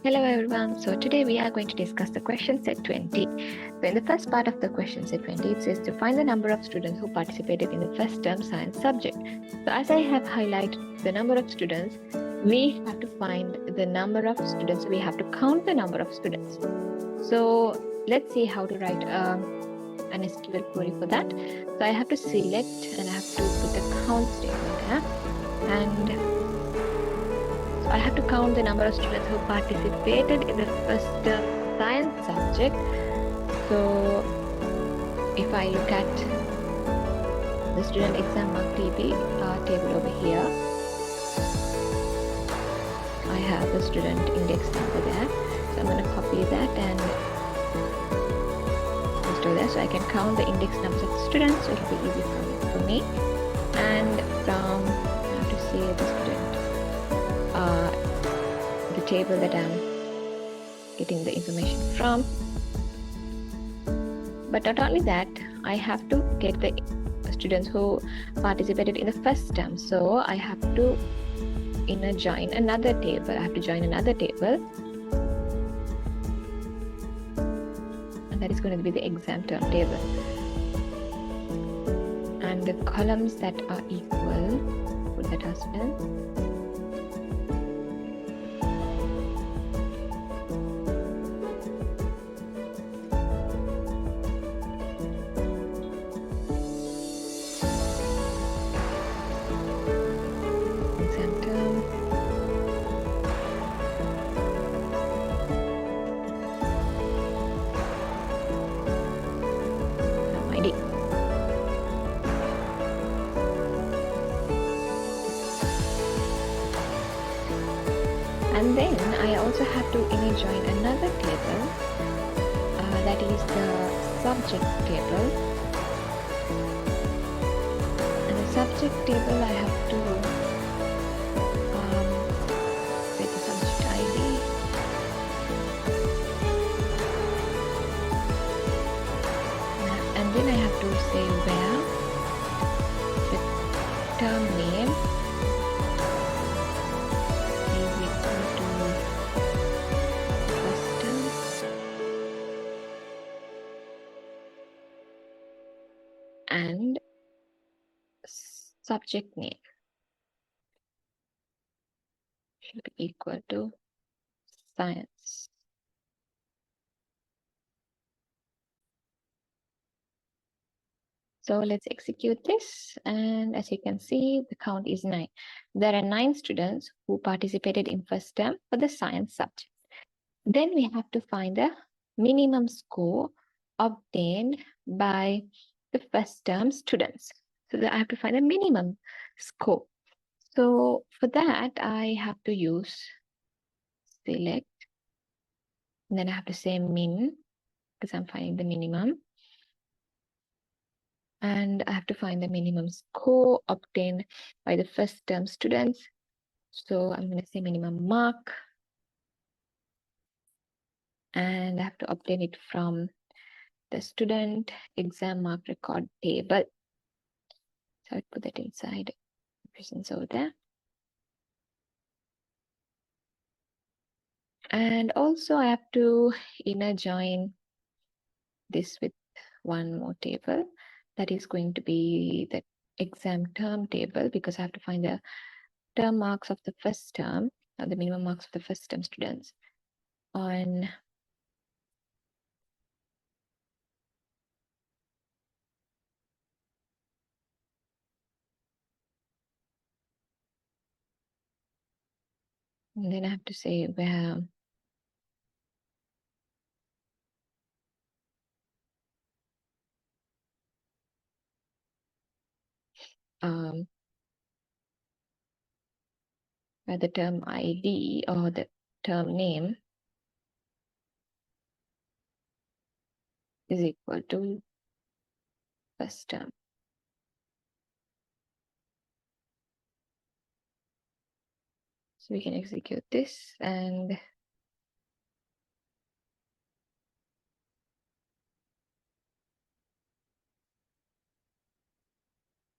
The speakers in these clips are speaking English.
Hello everyone. So today we are going to discuss the question set 20. So in the first part of the question set 20, it says to find the number of students who participated in the first term science subject. So as I have highlighted the number of students, we have to find the number of students. We have to count the number of students. So let's see how to write an SQL query for that. So I have to select and I have to put the count statement there. And I have to count the number of students who participated in the first science subject. So if I look at the student exam mark table over here, I have the student index number there. So I'm going to copy that and install that so I can count the index numbers of the students. So it'll be easy for me. And from, I have to see the student, the table that I'm getting the information from. But not only that, I have to get the students who participated in the first term. So I have to join another table. I have to join another table. And that is going to be the exam term table. And the columns that are equal, put that as well. And then I also have to join another table, that is the subject table. And the subject table I have to set the subject ID. And then I have to say where the term name and subject name should be equal to science. So let's execute this. And as you can see, the count is 9. There are 9 students who participated in first term for the science subject. Then we have to find the minimum score obtained by the first term students. So I have to find the minimum score. So for that, I have to use select. And then I have to say min, because I'm finding the minimum. And I have to find the minimum score obtained by the first term students. So I'm going to say minimum mark. And I have to obtain it from the student exam mark record table. So I put that inside presence over there. And also I have to inner join this with one more table. That is going to be the exam term table, because I have to find the term marks of the first term, or the minimum marks of the first term students on and then I have to say where where the term ID or the term name is equal to first term. So we can execute this, and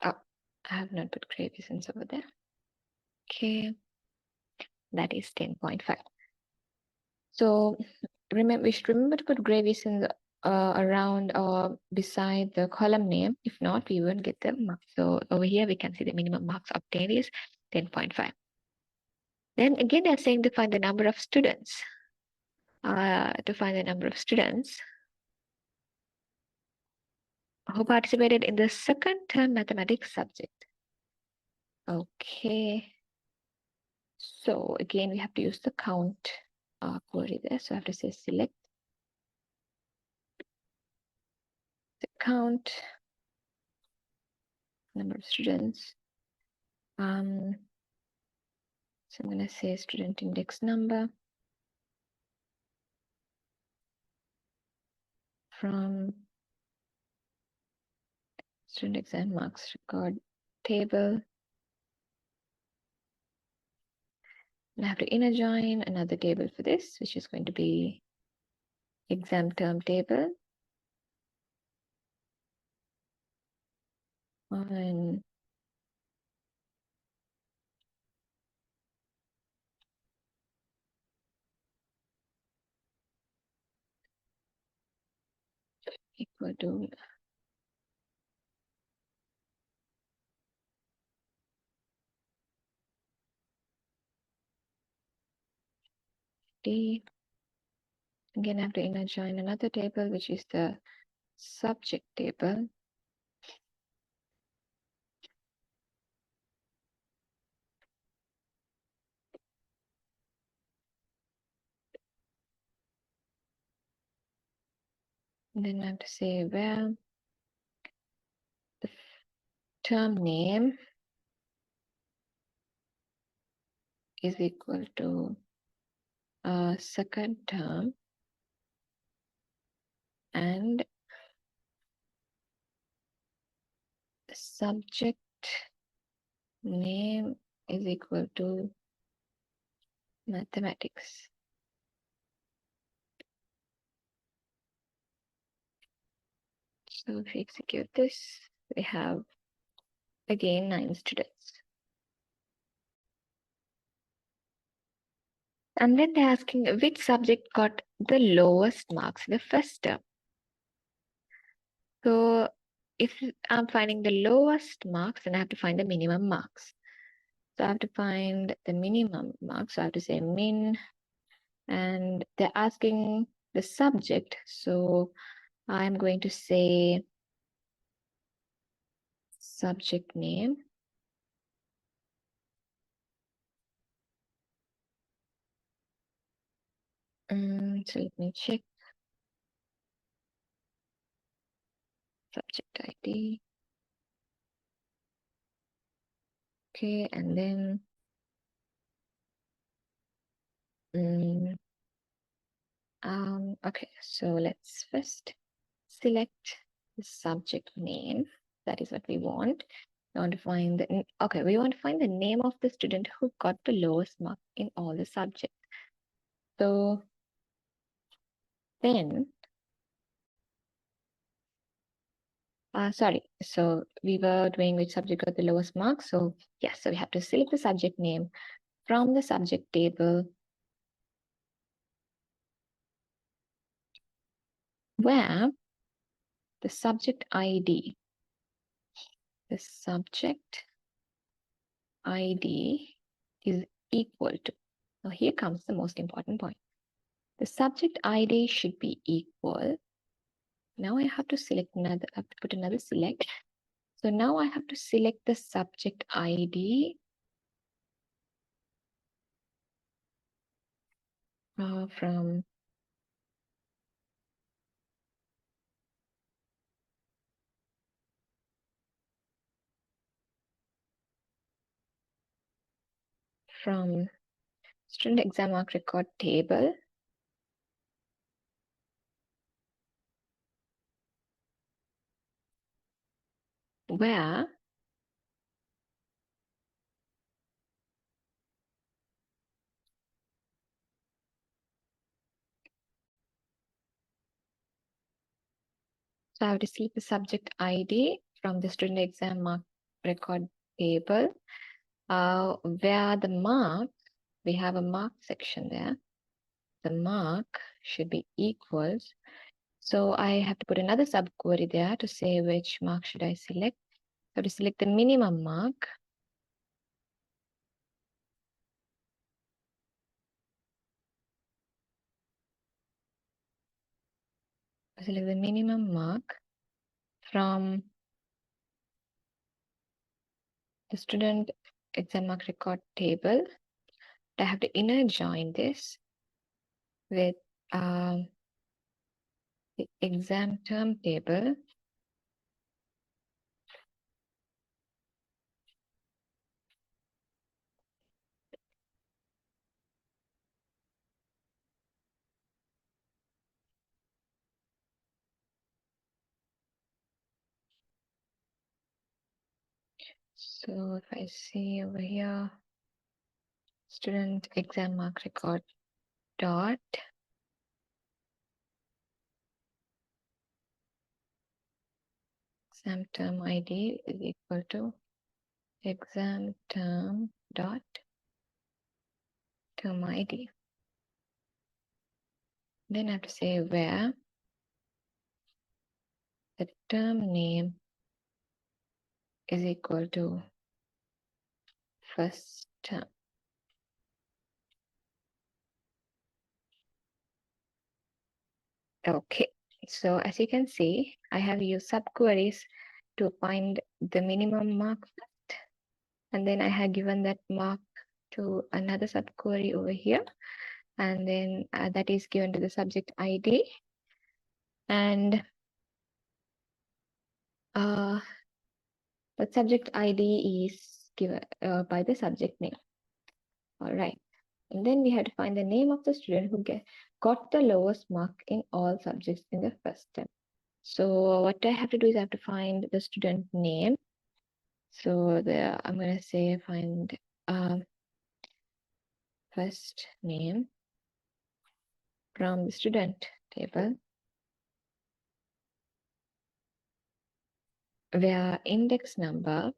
I have not put coefficients over there. Okay, that is 10.5. So remember, we should remember to put gravies in the around or beside the column name. If not, we won't get the marks. So over here, we can see the minimum marks obtained is 10.5. Then again, they're saying to find the number of students. To find the number of students who participated in the second term mathematics subject. Okay. So again, we have to use the count query there. So I have to say select the count number of students. So I'm going to say student index number from student exam marks record table. And I have to inner join another table for this, which is going to be exam term table. And equal to D. Again, I have to inner join another table, which is the subject table. And then I have to say where the term name is equal to second term and the subject name is equal to mathematics. So if we execute this, we have again 9 students. And then they're asking which subject got the lowest marks in the first term. So if I'm finding the lowest marks, then I have to find the minimum marks. So I have to find the minimum marks. So I have to say min, and they're asking the subject. So I'm going to say subject name. So let me check. Subject ID. Okay, and then okay, so let's first select the subject name. That is what we want. We want to find the, okay, we want to find the name of the student who got the lowest mark in all the subjects. So then, sorry, so we were doing which subject got the lowest mark. So yes, so we have to select the subject name from the subject table where the subject ID is equal to. Now here comes the most important point. The subject ID should be equal. Now I have to select another, I have to put another select. So now I have to select the subject ID from student exam mark record table. Where so I have to select the subject ID from the student exam mark record table, where the mark, we have a mark section there. the mark should be equals. So I have to put another subquery there to say which mark should I select. So to select the minimum mark, select the minimum mark from the student exam mark record table. I have to inner join this with the exam term table. So if I see over here, student exam mark record dot exam term ID is equal to exam term dot term ID. Then I have to say where the term name is equal to first term. Okay, so as you can see, I have used subqueries to find the minimum mark first, and then I have given that mark to another subquery over here, and then that is given to the subject ID, and the subject ID is given by the subject name. All right, and then we have to find the name of the student who got the lowest mark in all subjects in the first term. So what I have to do is I have to find the student name. So I'm going to say find first name from the student table, where index number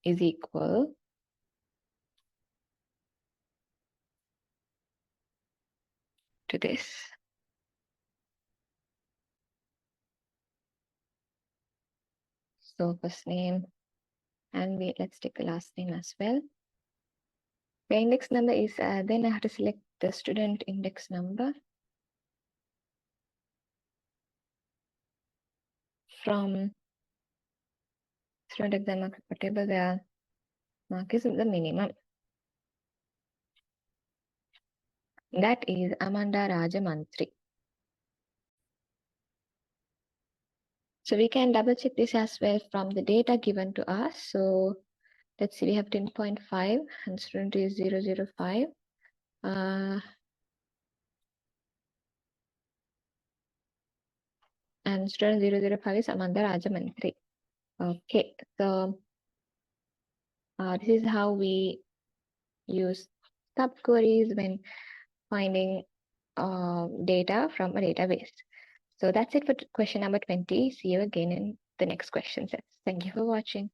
is equal to this. So first name, and let's take the last name as well. The index number is, then I have to select the student index number from student exam mark table, where mark is the minimum. That is Amanda Rajamantri. So we can double check this as well from the data given to us. So let's see, we have 10.5 and student is 005. And student 005 is Amanda Rajamantri. Okay, so this is how we use subqueries when finding data from a database. So that's it for question number 20. See you again in the next question sets. Thank you for watching.